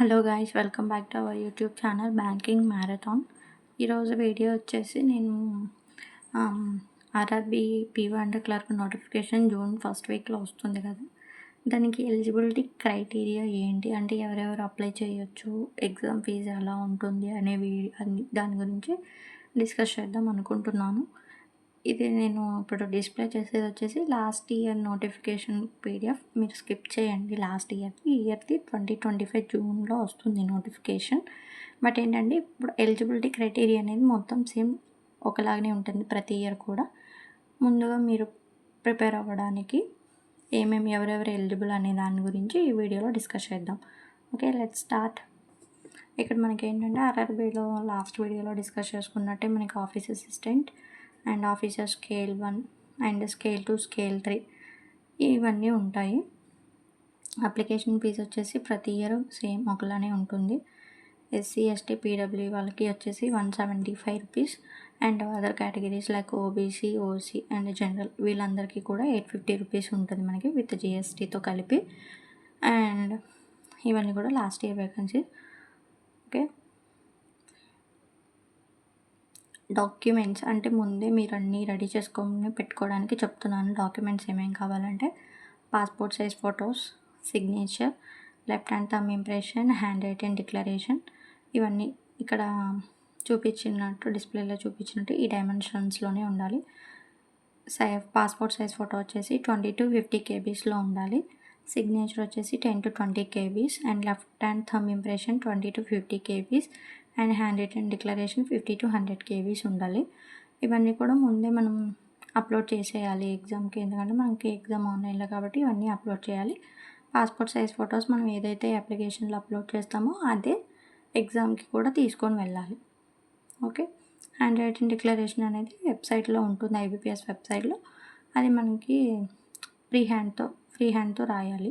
Hello guys, welcome back to our YouTube channel banking marathon. ఈరోజు video వచ్చేసి నేను RRB పీ1 క్లర్క్ నోటిఫికేషన్ జూన్ ఫస్ట్ వీక్లో వస్తుంది కదా. దానికి ఎలిజిబిలిటీ క్రైటీరియా ఏంటి, అంటే ఎవరెవరు అప్లై చేయొచ్చు, ఎగ్జామ్ ఫీజు ఎలా ఉంటుంది దాని గురించి డిస్కస్ చేద్దాం అనుకుంటున్నాను. ఇది నేను ఇప్పుడు డిస్ప్లే చేసేది వచ్చేసి లాస్ట్ ఇయర్ నోటిఫికేషన్ పీడిఎఫ్. మీరు స్కిప్ చేయండి లాస్ట్ ఇయర్ది 2025 జూన్లో వస్తుంది నోటిఫికేషన్. బట్ ఏంటంటే ఇప్పుడు ఎలిజిబిలిటీ క్రైటీరియా అనేది మొత్తం సేమ్ ఒకలాగానే ఉంటుంది ప్రతి ఇయర్ కూడా. ముందుగా మీరు ప్రిపేర్ అవ్వడానికి ఎవరెవరు ఎలిజిబుల్ అనే దాని గురించి ఈ వీడియోలో డిస్కస్ చేద్దాం. Okay, let's start. ఇక్కడ మనకి ఏంటంటే ఆర్ఆర్బీలో లాస్ట్ వీడియోలో డిస్కస్ చేసుకున్నట్టే మనకి office assistant and officer scale 1 and scale 2, scale 3 ఇవన్నీ ఉంటాయి. అప్లికేషన్ ఫీజు వచ్చేసి ప్రతి ఇయర్ సేమ్ ఒకలానే ఉంటుంది. ఎస్సీ, ఎస్టీ, పీడబ్ల్యూ వాళ్ళకి వచ్చేసి 175 rupees and other categories like OBC, OC and general వీళ్ళందరికీ కూడా 850 రూపీస్ ఉంటుంది మనకి విత్ జిఎస్టీతో కలిపి. అండ్ ఇవన్నీ కూడా last year vacancy. Okay, documents అంటే ముందే మీరు అన్నీ రెడీ చేసుకొని పెట్టుకోవడానికి చెప్తున్నాను. డాక్యుమెంట్స్ ఏమేమి కావాలంటే passport size photos, signature, left hand thumb impression, hand writing declaration, ఇవన్నీ ఇక్కడ డిస్ప్లేలో చూపించినట్టు ఈ డైమెన్షన్స్లోనే ఉండాలి. పాస్పోర్ట్ సైజ్ ఫోటో వచ్చేసి 20 to 50 kbsలో ఉండాలి. సిగ్నేచర్ వచ్చేసి 10 to 20 kbs and left hand thumb impression 20 to 50 kbs and hand written declaration 50 to 100 kbs ఉండాలి. ఇవన్నీ కూడా ముందే మనం అప్లోడ్ చేసేయాలి ఎగ్జామ్కి, ఎందుకంటే మనకి ఎగ్జామ్ ఆన్లైన్లో కాబట్టి ఇవన్నీ అప్లోడ్ చేయాలి. పాస్పోర్ట్ సైజ్ ఫొటోస్ మనం ఏదైతే అప్లికేషన్లో అప్లోడ్ చేస్తామో అదే ఎగ్జామ్కి కూడా తీసుకొని వెళ్ళాలి. ఓకే, హ్యాండ్ రైటింగ్ డిక్లరేషన్ అనేది వెబ్సైట్లో ఉంటుంది, ఐబీపీఎస్ వెబ్సైట్లో. అది మనకి ఫ్రీ హ్యాండ్తో రాయాలి,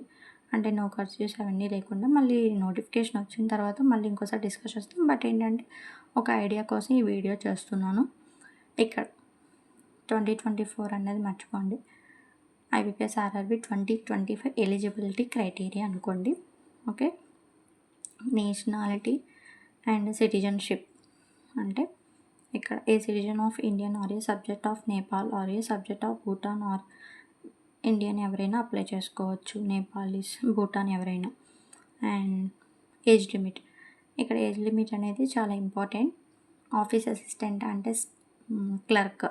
అంటే నో కర్సీవ్స్ అవన్నీ లేకుండా. మళ్ళీ నోటిఫికేషన్ వచ్చిన తర్వాత మళ్ళీ ఇంకోసారి డిస్కస్ చేస్తాం. బట్ ఏంటంటే ఒక ఐడియా కోసం ఈ వీడియో చేస్తున్నాను. ఇక్కడ 2024 అనేది మర్చిపోండి, ఐబీపీఎస్ ఆర్ఆర్బీ 2025 ఎలిజిబిలిటీ క్రైటీరియా అనుకోండి. ఓకే, నేషనాలిటీ అండ్ సిటిజన్షిప్ అంటే ఇక్కడ a citizen of Indian or a subject of Nepal or a subject of Bhutan or Indian ఎవరైనా అప్లై చేసుకోవచ్చు, నేపాలీస్, భూటాన్ ఎవరైనా. అండ్ ఏజ్ లిమిట్, ఇక్కడ ఏజ్ లిమిట్ అనేది చాలా ఇంపార్టెంట్. ఆఫీస్ అసిస్టెంట్ అంటే క్లర్క్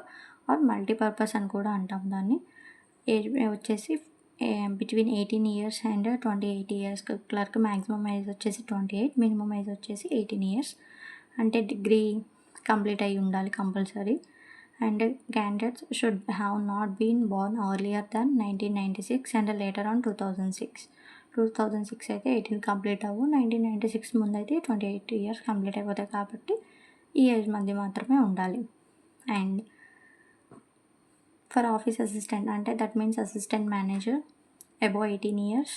ఆర్ మల్టీపర్పస్ అని కూడా అంటాం దాన్ని. ఏజ్ వచ్చేసి between 18 years and 28 years. Clerk maximum age వచ్చేసి 28, మినిమం ఏజ్ వచ్చేసి 18 years. అంటే డిగ్రీ కంప్లీట్ అయి ఉండాలి compulsory. And candidates should have not been born earlier than 1996 and later on 2006 అయితే 18 కంప్లీట్ అవ్వు, 1996 ముందు అయితే 28 years కంప్లీట్ అయిపోతాయి కాబట్టి ఈ ఏజ్ మధ్య మాత్రమే ఉండాలి. అండ్ ఫర్ ఆఫీస్ అసిస్టెంట్ అంటే that means assistant manager above 18 years,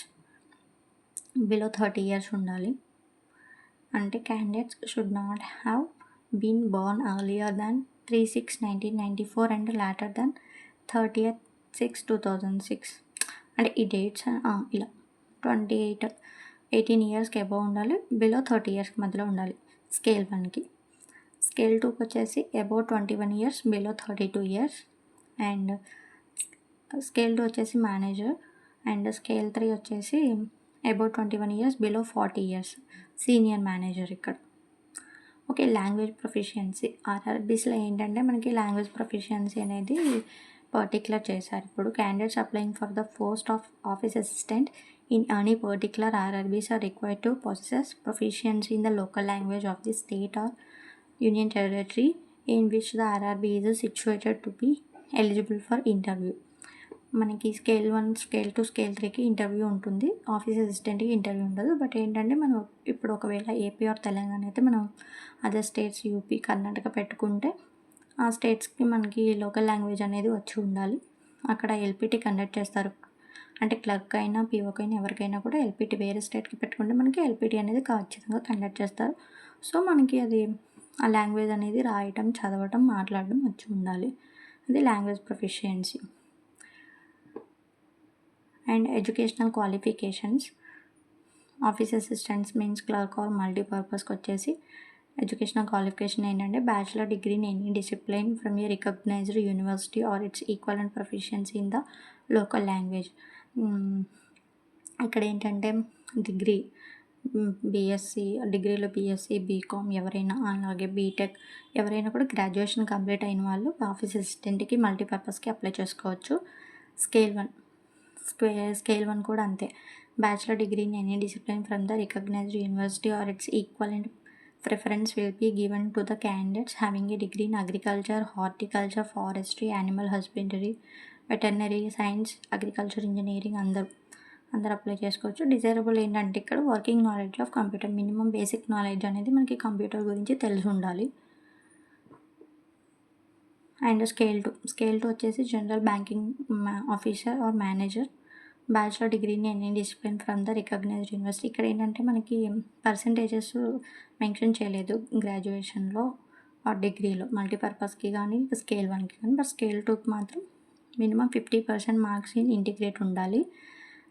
below 30 years ఉండాలి. అంటే candidates should not have been born earlier than 3/6/1994 and later then 30/6/2006. అంటే ఈ డేట్స్ ఇలా 18 yearsకి అబోవ్ ఉండాలి, బిలో 30 yearsకి మధ్యలో ఉండాలి స్కేల్ 1కి. స్కేల్ 2కి వచ్చేసి above 21 years, below 32 years. And scale 2 వచ్చేసి మేనేజర్. అండ్ స్కేల్ 3 వచ్చేసి above 21 years, below 40 years senior manager ఇక్కడ. ఓకే, లాంగ్వేజ్ ప్రొఫిషియన్సీ ఆర్ఆర్బీస్లో ఏంటంటే మనకి లాంగ్వేజ్ ప్రొఫిషియన్సీ అనేది పర్టికులర్ చేశారు. ఇప్పుడు candidates applying for the post of office assistant in any particular RRBs are required to possess proficiency in the local language of the state or union territory in which the RRB is situated to be eligible for interview. మనకి scale 1, scale 2, scale 3కి interview ఉంటుంది, office అసిస్టెంట్కి interview ఉండదు. But ఏంటంటే మనం ఇప్పుడు ఒకవేళ AP are Telangana అయితే మనం అదర్ స్టేట్స్ యూపీ, కర్ణాటక పెట్టుకుంటే ఆ స్టేట్స్కి మనకి లోకల్ లాంగ్వేజ్ అనేది వచ్చి ఉండాలి. అక్కడ ఎల్పిటి కండక్ట్ చేస్తారు. అంటే క్లర్క్ అయినా పీఓకైనా ఎవరికైనా కూడా ఎల్పిటి, వేరే స్టేట్కి పెట్టుకుంటే మనకి ఎల్పిటి అనేది ఖచ్చితంగా కండక్ట్ చేస్తారు. సో మనకి అది ఆ లాంగ్వేజ్ అనేది రాయటం, చదవటం, మాట్లాడడం వచ్చి ఉండాలి. అది language proficiency. And educational qualifications office assistants means clerk or మల్టీపర్పస్కి వచ్చేసి ఎడ్యుకేషనల్ క్వాలిఫికేషన్ ఏంటంటే bachelor degree in any discipline from a recognised university or its equal and proficiency in the local language. ఇక్కడ ఏంటంటే డిగ్రీ బీఎస్సీ, డిగ్రీలో BSc, BCom ఎవరైనా, అలాగే BTech ఎవరైనా కూడా గ్రాడ్యుయేషన్ కంప్లీట్ అయిన వాళ్ళు ఆఫీస్ అసిస్టెంట్కి మల్టీపర్పస్కి అప్లై చేసుకోవచ్చు. స్కేల్ 1 స్కేల్ 1 కూడా అంతే. Bachelor degree in any discipline from the recognised university or its equal and preference will be given to the candidates having a degree in agriculture, horticulture, forestry, animal husbandry, veterinary science, agriculture engineering అందరూ apply చేసుకోవచ్చు. Desirable ఏంటంటే ఇక్కడ working knowledge of computer, minimum basic knowledge అనేది మనకి computer గురించి తెలిసి ఉండాలి. And scale 2 వచ్చేసి general banking officer or manager, bachelor డిగ్రీని any discipline from the recognised university. ఇక్కడ ఏంటంటే మనకి పర్సంటేజెస్ మెన్షన్ చేయలేదు గ్రాడ్యుయేషన్లో ఆర్ డిగ్రీలో, మల్టీపర్పస్కి కానీ స్కేల్ 1కి కానీ. బట్ స్కేల్ 2కి మాత్రం మినిమం 50% మార్క్స్ ఇన్ ఇంటిగ్రేట్ ఉండాలి.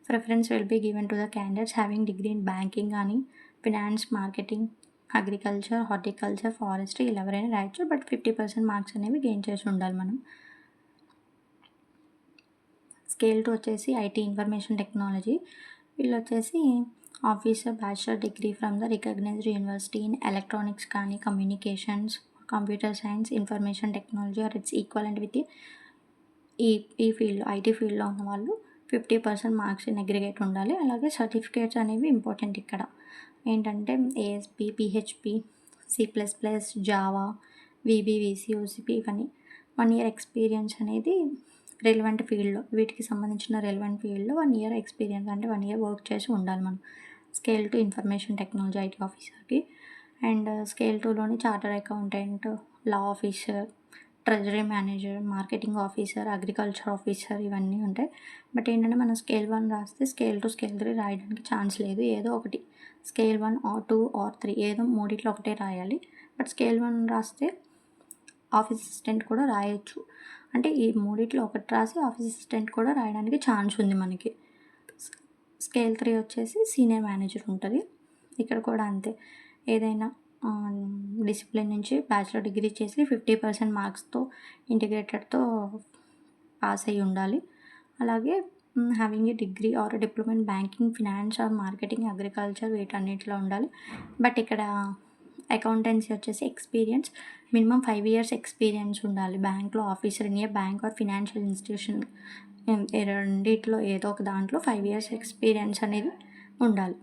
Preference will be given to the candidates having degree in banking కానీ, finance, marketing, agriculture, horticulture, forestry ఇలా ఎవరైనా రాయొచ్చు. బట్ 50% మార్క్స్ అనేవి గెయిన్ చేసి ఉండాలి మనం. స్కేల్ 2 వచ్చేసి ఐటీ ఇన్ఫర్మేషన్ టెక్నాలజీ, వీళ్ళు వచ్చేసి officer bachelor degree from the recognised university in electronics కానీ, communications, computer science, information technology or its equivalent with ఈ ఫీల్డ్ ఐటీ ఫీల్డ్లో ఉన్న వాళ్ళు 50% మార్క్స్ ఇన్ అగ్రిగేట్ ఉండాలి. అలాగే సర్టిఫికేట్స్ అనేవి ఇంపార్టెంట్ ఇక్కడ. ఏంటంటే ASP, PHP, C++, Java, VBVC, OCP ఇవన్నీ 1 year ఎక్స్పీరియన్స్ అనేది రెలవెంట్ ఫీల్డ్లో, వీటికి సంబంధించిన రెలవెంట్ ఫీల్డ్లో 1 year ఎక్స్పీరియన్స్ అంటే 1 year వర్క్ చేసి ఉండాలి మనం. స్కేల్ 2 ఇన్ఫర్మేషన్ టెక్నాలజీ ఐటీ ఆఫీసర్కి. అండ్ స్కేల్ 2లోని charter accountant, law officer, treasury manager, marketing officer, agriculture officer ఇవన్నీ ఉంటాయి. బట్ ఏంటంటే మనం స్కేల్ 1 రాస్తే స్కేల్ 2, స్కేల్ 3 రాయడానికి ఛాన్స్ లేదు. ఏదో ఒకటి స్కేల్ 1 ఆర్ 2 ఆర్ 3 ఏదో మూడిట్లో ఒకటే రాయాలి. బట్ స్కేల్ 1 రాస్తే ఆఫీస్ అసిస్టెంట్ కూడా రాయొచ్చు. అంటే ఈ మూడిట్లో ఒకటి రాసి ఆఫీస్ అసిస్టెంట్ కూడా రాయడానికి ఛాన్స్ ఉంది మనకి. స్కేల్ 3 వచ్చేసి సీనియర్ మేనేజర్ ఉంటుంది. ఇక్కడ కూడా అంతే, ఏదైనా డిసిప్లిన్ నుంచి బ్యాచిలర్ డిగ్రీ చేసి 50% మార్క్స్తో ఇంటిగ్రేటెడ్తో పాస్ అయ్యి ఉండాలి. అలాగే having a degree or diploma in banking, finance or marketing, agriculture వీటన్నిటిలో ఉండాలి. బట్ ఇక్కడ అకౌంటెన్సీ వచ్చేసి ఎక్స్పీరియన్స్ మినిమం 5 years ఎక్స్పీరియన్స్ ఉండాలి. బ్యాంక్లో officer in a bank or financial institution రెండిట్లో ఏదో ఒక దాంట్లో 5 years ఎక్స్పీరియన్స్ అనేది ఉండాలి.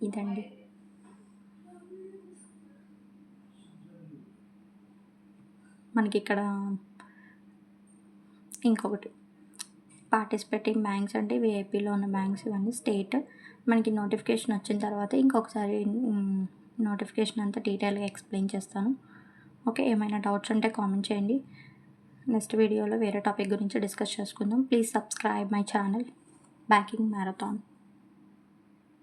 ఇదండి. మనకి ఇక్కడ ఇంకొకటి పార్టిసిపేటింగ్ బ్యాంక్స్ అంటే ఏపీలో ఉన్న బ్యాంక్స్ ఇవన్నీ స్టేట్. మనకి నోటిఫికేషన్ వచ్చిన తర్వాత ఇంకొకసారి నోటిఫికేషన్ అంతా డీటెయిల్గా ఎక్స్ప్లెయిన్ చేస్తాను. ఓకే, ఏమైనా డౌట్స్ ఉంటే కామెంట్ చేయండి. నెక్స్ట్ వీడియోలో వేరే టాపిక్ గురించి డిస్కస్ చేసుకుందాం. Please subscribe my channel banking marathon.